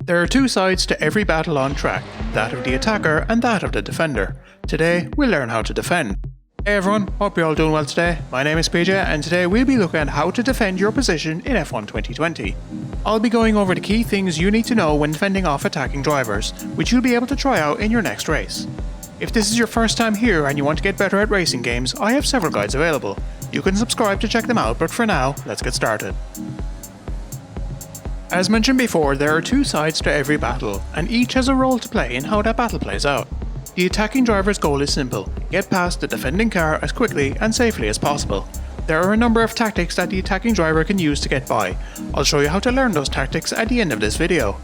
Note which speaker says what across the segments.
Speaker 1: There are two sides to every battle on track, that of the attacker and that of the defender. Today, we'll learn how to defend. Hey everyone, hope you're all doing well today. My name is PJ and today we'll be looking at how to defend your position in F1 2020. I'll be going over the key things you need to know when fending off attacking drivers, which you'll be able to try out in your next race. If this is your first time here and you want to get better at racing games, I have several guides available. You can subscribe to check them out, but for now, let's get started. As mentioned before, there are two sides to every battle, and each has a role to play in how that battle plays out. The attacking driver's goal is simple: get past the defending car as quickly and safely as possible. There are a number of tactics that the attacking driver can use to get by. I'll show you how to learn those tactics at the end of this video.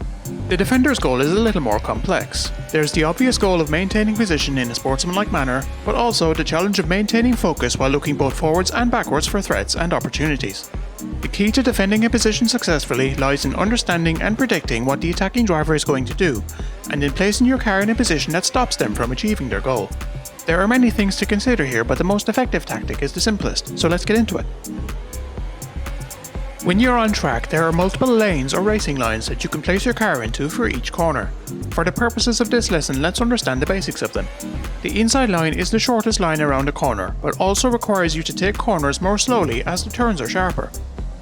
Speaker 1: The defender's goal is a little more complex. There's the obvious goal of maintaining position in a sportsmanlike manner, but also the challenge of maintaining focus while looking both forwards and backwards for threats and opportunities. The key to defending a position successfully lies in understanding and predicting what the attacking driver is going to do, and in placing your car in a position that stops them from achieving their goal. There are many things to consider here, but the most effective tactic is the simplest, so let's get into it. When you're on track, there are multiple lanes or racing lines that you can place your car into for each corner. For the purposes of this lesson, let's understand the basics of them. The inside line is the shortest line around a corner, but also requires you to take corners more slowly as the turns are sharper.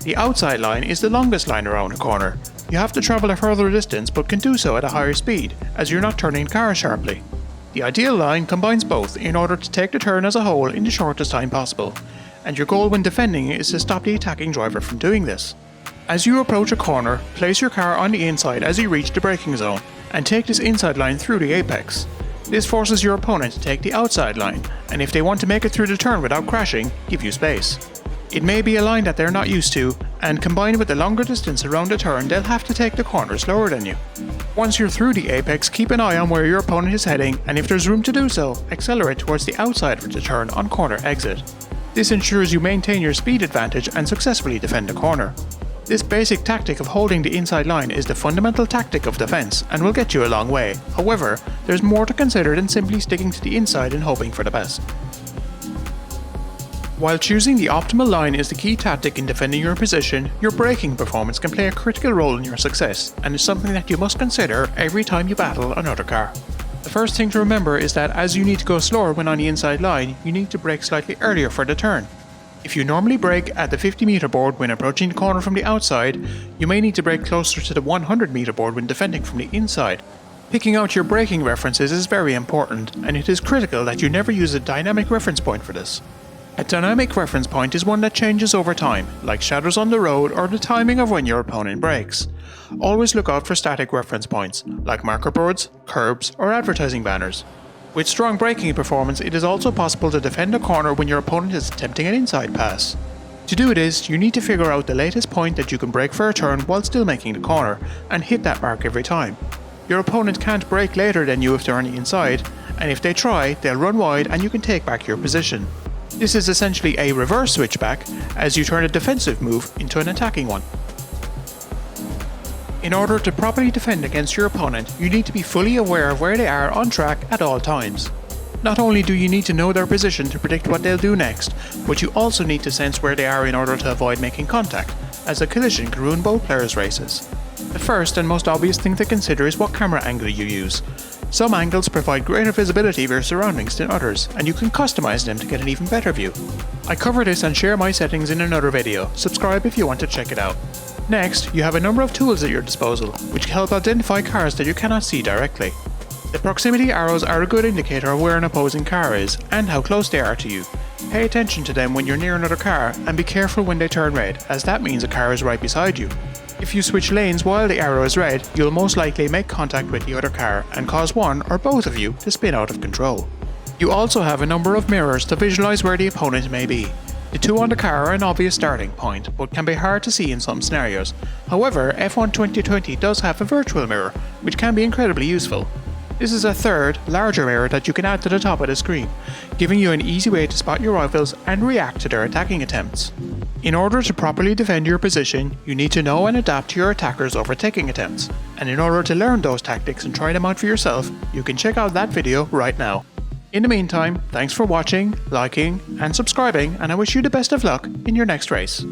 Speaker 1: The outside line is the longest line around a corner. You have to travel a further distance but can do so at a higher speed, as you're not turning the car sharply. The ideal line combines both in order to take the turn as a whole in the shortest time possible, and your goal when defending is to stop the attacking driver from doing this. As you approach a corner, place your car on the inside as you reach the braking zone, and take this inside line through the apex. This forces your opponent to take the outside line, and if they want to make it through the turn without crashing, give you space. It may be a line that they're not used to, and combined with the longer distance around the turn, they'll have to take the corner slower than you. Once you're through the apex, keep an eye on where your opponent is heading, and if there's room to do so, accelerate towards the outside of the turn on corner exit. This ensures you maintain your speed advantage and successfully defend the corner. This basic tactic of holding the inside line is the fundamental tactic of defense and will get you a long way. However, there's more to consider than simply sticking to the inside and hoping for the best. While choosing the optimal line is the key tactic in defending your position, your braking performance can play a critical role in your success, and is something that you must consider every time you battle another car. The first thing to remember is that as you need to go slower when on the inside line, you need to brake slightly earlier for the turn. If you normally brake at the 50 meter board when approaching the corner from the outside, you may need to brake closer to the 100 meter board when defending from the inside. Picking out your braking references is very important, and it is critical that you never use a dynamic reference point for this. A dynamic reference point is one that changes over time, like shadows on the road or the timing of when your opponent brakes. Always look out for static reference points, like marker boards, curbs, or advertising banners. With strong braking performance, it is also possible to defend a corner when your opponent is attempting an inside pass. To do this, you need to figure out the latest point that you can brake for a turn while still making the corner, and hit that mark every time. Your opponent can't brake later than you if they're on the inside, and if they try, they'll run wide and you can take back your position. This is essentially a reverse switchback, as you turn a defensive move into an attacking one. In order to properly defend against your opponent, you need to be fully aware of where they are on track at all times. Not only do you need to know their position to predict what they'll do next, but you also need to sense where they are in order to avoid making contact, as a collision can ruin both players' races. The first and most obvious thing to consider is what camera angle you use. Some angles provide greater visibility of your surroundings than others, and you can customize them to get an even better view. I cover this and share my settings in another video. Subscribe if you want to check it out. Next, you have a number of tools at your disposal, which help identify cars that you cannot see directly. The proximity arrows are a good indicator of where an opposing car is, and how close they are to you. Pay attention to them when you're near another car, and be careful when they turn red, as that means a car is right beside you. If you switch lanes while the arrow is red, you'll most likely make contact with the other car and cause one or both of you to spin out of control. You also have a number of mirrors to visualize where the opponent may be. The two on the car are an obvious starting point, but can be hard to see in some scenarios. However, F1 2020 does have a virtual mirror, which can be incredibly useful. This is a third, larger mirror that you can add to the top of the screen, giving you an easy way to spot your rivals and react to their attacking attempts. In order to properly defend your position, you need to know and adapt to your attacker's overtaking attempts, and in order to learn those tactics and try them out for yourself, you can check out that video right now. In the meantime, thanks for watching, liking, and subscribing, and I wish you the best of luck in your next race.